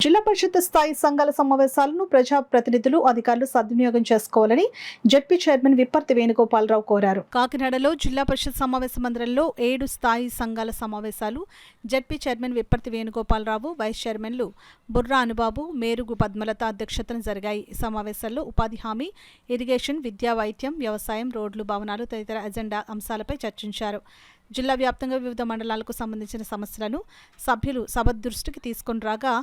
జిల్లా పరిషత్ స్థాయి సంఘాల సమావేశాలను ప్రజాప్రతినిధులు అధికారులు సద్వినియోగం చేసుకోవాలని జెడ్పీ చైర్మన్ విప్పర్తి వేణుగోపాలరావు కోరారు. కాకినాడలో జిల్లా పరిషత్ సమావేశ మందిరంలో 7 స్థాయి సంఘాల సమావేశాలు ZP chairman Vipparthi Venugopalarao, vice చైర్మన్లు బుర్రా అనుబాబు, మేరుగు పద్మలత అధ్యక్షతన జరిగాయి. ఈ సమావేశాల్లో ఉపాధి హామీ, ఇరిగేషన్, విద్యా, వైద్యం, వ్యవసాయం, రోడ్లు, భవనాలు తదితర ఎజెండా అంశాలపై చర్చించారు. జిల్లా వ్యాప్తంగా వివిధ మండలాలకు సంబంధించిన సమస్యలను సభ్యులు సభ దృష్టికి తీసుకుని రాగా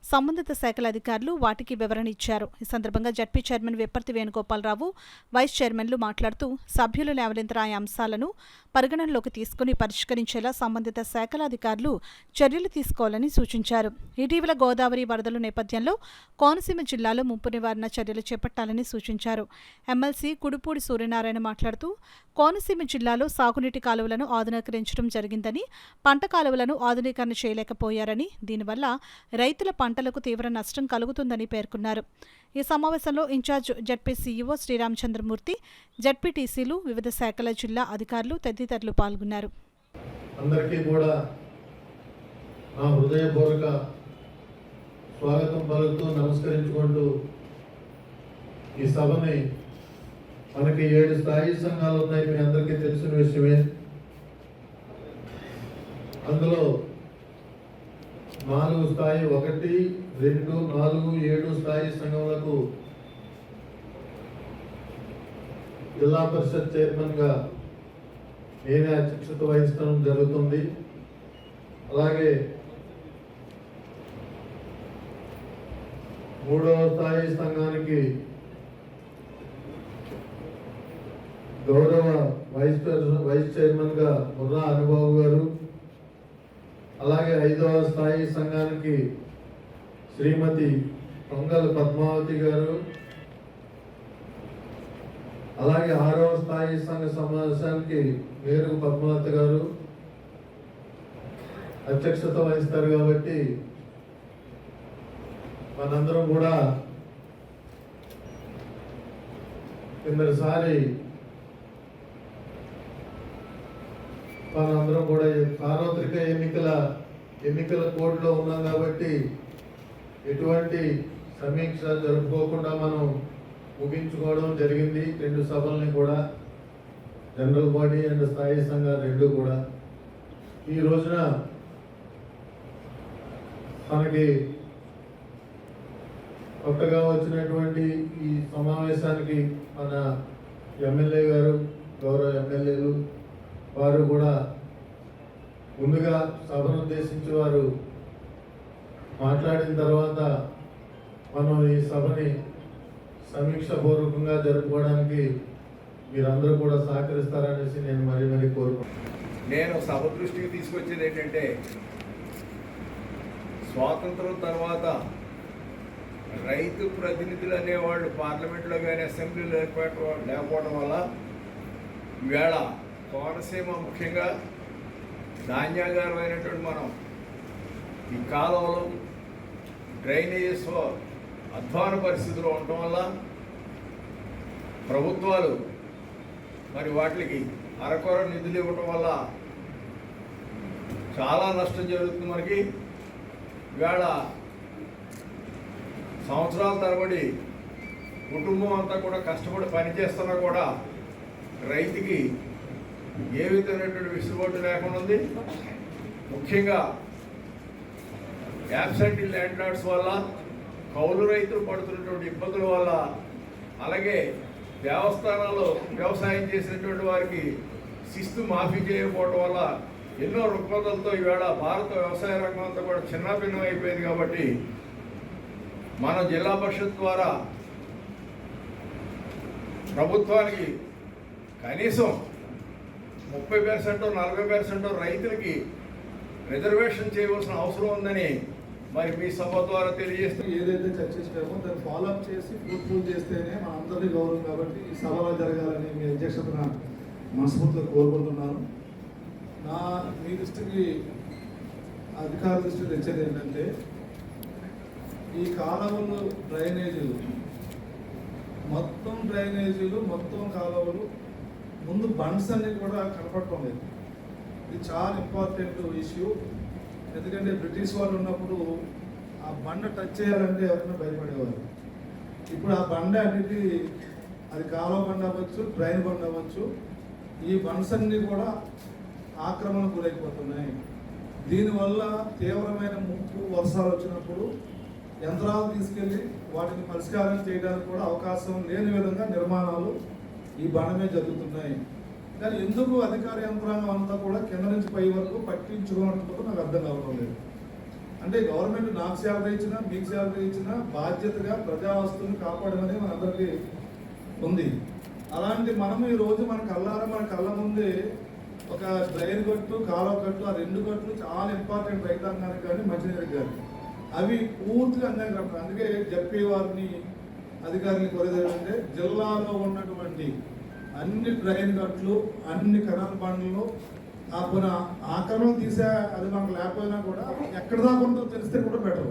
సంబంధిత శాఖల అధికారులు వాటికి వివరణ ఇచ్చారు. ఈ సందర్భంగా ZP chairman Vipparthi Venugopalarao, vice చైర్మన్లు మాట్లాడుతూ సభ్యులు లేవనెత్తిన ఆయా అంశాలను పరిగణనలోకి తీసుకుని పరిష్కరించేలా సంబంధిత శాఖల అధికారులు చర్యలు తీసుకోవాలని సూచించారు. ఇటీవల గోదావరి వరదల నేపథ్యంలో కోనసీమ జిల్లాలో ముంపు నివారణ చర్యలు చేపట్టాలని సూచించారు. ఎమ్మెల్సీ కుడుపూడి సూర్యనారాయణ మాట్లాడుతూ కోనసీమ జిల్లాలో సాగునీటి కాలువలను ఆధునీకరించడం జరిగిందని, పంట కాలువలను ఆధునీకరణ చేయలేకపోయారని, దీనివల్ల రైతుల పంటలకు తీవ్ర నష్టం కలుగుతుందని పేర్కొన్నారు. ఈ సమావేశంలో ఇన్ఛార్జ్ జడ్పీ సీఈఓ శ్రీరామచంద్రమూర్తి, జడ్పీటీసీలు, వివిధ శాఖల జిల్లా అధికారులు తదితరులు పాల్గొన్నారు. అందరికీ కూడా నా హృదయపూర్వక స్వాగతం పలుకుతూ నమస్కరించుకుంటూ ఈ సభని మనకి 7 స్థాయి సంఘాలు ఉన్నాయి, మీ అందరికీ తెలిసిన విషయమే. అందులో 4 స్థాయి 1, 2, 4, 7 స్థాయి సంఘములకు జిల్లా పరిషత్ చైర్మన్ గా నేనే అధ్యక్షత వహించడం జరుగుతుంది. అలాగే 3వ స్థాయి సంఘానికి గౌరవ వైస్ చైర్మన్ గా బుర్రా అనుబాబు గారు, అలాగే 5వ స్థాయి సంఘానికి శ్రీమతి పొంగల్ పద్మావతి గారు, అలాగే 6వ స్థాయి సంఘ సమావేశానికి మేరుగు పద్మావతి గారు అధ్యక్షత వహిస్తారు. కాబట్టి మనందరం కూడా కిందసారి మనందరం కూడా సార్వత్రిక ఎన్నికల కోడ్లో ఉన్నాం కాబట్టి ఎటువంటి సమీక్ష జరుపుకోకుండా మనం ముగించుకోవడం జరిగింది. 2 సభల్ని కూడా, జనరల్ బాడీ అండ్ స్థాయి సంఘాలు 2 కూడా. ఈ రోజున మనకి కొత్తగా వచ్చినటువంటి ఈ సమావేశానికి మన ఎమ్మెల్యే గారు, గౌరవ ఎమ్మెల్యేలు వారు కూడా ముందుగా సభను ఉద్దేశించి వారు మాట్లాడిన తర్వాత మనం ఈ సభని సమీక్షపూర్వకంగా జరుపుకోవడానికి మీరందరూ కూడా సహకరిస్తారనేసి నేను మరీ కోరుకుంటున్నాను. నేను సభ దృష్టికి తీసుకొచ్చేది ఏంటంటే, స్వాతంత్రం తర్వాత రైతు ప్రతినిధులు అనేవాళ్ళు పార్లమెంట్లో కానీ అసెంబ్లీలో లేకపోవడం వల్ల ఈవేళ కోనసీమ ముఖ్యంగా ధాన్యాగారం అయినటువంటి మనం ఈ కాలువలు, డ్రైనేజెస్ అధ్వాన పరిస్థితులు ఉండటం వల్ల ప్రభుత్వాలు మరి వాటికి అరకొర నిధులు ఇవ్వటం వల్ల చాలా నష్టం జరుగుతుంది. మనకి ఈవేళ సంవత్సరాల తరబడి కుటుంబం అంతా కూడా కష్టపడి పనిచేస్తున్నా కూడా రైతుకి ఏ విధమైనటువంటి విసులుబాటు లేకుండా ఉంది. ముఖ్యంగా యాబ్సెంటీ ల్యాండ్ లార్డ్స్ వల్ల, కౌలు రైతులు పడుతున్నటువంటి ఇబ్బందుల వల్ల, అలాగే దేవస్థానాల్లో వ్యవసాయం చేసినటువంటి వారికి శిస్తు మాఫీ చేయకపోవడం వల్ల ఎన్నో రుగ్మతలతో ఈవేళ భారత వ్యవసాయ రంగం అంతా కూడా చిన్నభిన్నం అయిపోయింది. కాబట్టి మన జిల్లా పరిషత్ ద్వారా ప్రభుత్వానికి కనీసం 30%, 40% రైతులకి రిజర్వేషన్ చేయవలసిన అవసరం ఉందని మరి మీ సభ ద్వారా తెలియజేస్తూ, ఏదైతే చర్చించామో దాన్ని ఫాలోఅప్ చేసి పూర్తి చేస్తేనే మన అందరినీ గౌరవం. కాబట్టి ఈ సభలో జరగాలని మీ అధ్యక్షతన మనస్ఫూర్తిగా కోరుకుంటున్నాను. మీ దృష్టికి, అధికారుల దృష్టికి తెచ్చేది ఏంటంటే, ఈ కాలువలు, డ్రైనేజీలు, మొత్తం కాలువలు ముందు బండ్స్ అన్ని కూడా కనపడటం లేదు. ఇది చాలా ఇంపార్టెంట్ ఇష్యూ. ఎందుకంటే బ్రిటిష్ వాళ్ళు ఉన్నప్పుడు ఆ బండ టచ్ చేయాలంటే ఎవరైనా భయపడేవారు. ఇప్పుడు ఆ బండ అనేది అది కాలువ బండ అవ్వచ్చు, డ్రైన్ బండ అవ్వచ్చు, ఈ బండ్స్ అన్నీ కూడా ఆక్రమణకు గురైపోతున్నాయి. దీనివల్ల తీవ్రమైన ముప్పు వర్షాలు వచ్చినప్పుడు యంత్రాలు తీసుకెళ్ళి వాటిని పరిష్కారం చేయడానికి కూడా అవకాశం లేని విధంగా నిర్మాణాలు ఈ బండ మీద జరుగుతున్నాయి. కానీ ఎందుకు అధికార యంత్రాంగం అంతా కూడా కింద నుంచి పై వరకు పట్టించుకోవడం నాకు అర్థం కావడం లేదు. అంటే గవర్నమెంట్ నాకు శాలరీ ఇచ్చినా, మీకు శాలరీ ఇచ్చినా బాధ్యతగా ప్రజా వస్తువుని కాపాడమని మనందరికీ ఉంది. అలాంటి మనము ఈరోజు మన కళ్ళ ముందే ఒక డ్రైన్ కట్టు, కాలువ కట్టు, ఆ రెండు కట్లు చాలా ఇంపార్టెంట్ రైతాంగానికి కానీ మంచినీరికి కానీ అవి పూర్తిగా అన్యాయం కాబట్టి అందుకే జడ్పీ వారిని అధికారులు కోరేది ఏంటంటే జిల్లాలో ఉన్నటువంటి అన్ని డ్రైన్ కట్లు, అన్ని కెనాల్ బండ్లు ఆక్రమణ తీసే అది మనకు లేకపోయినా కూడా ఎక్కడ దాకా ఉందో తెలిస్తే కూడా బెటర్.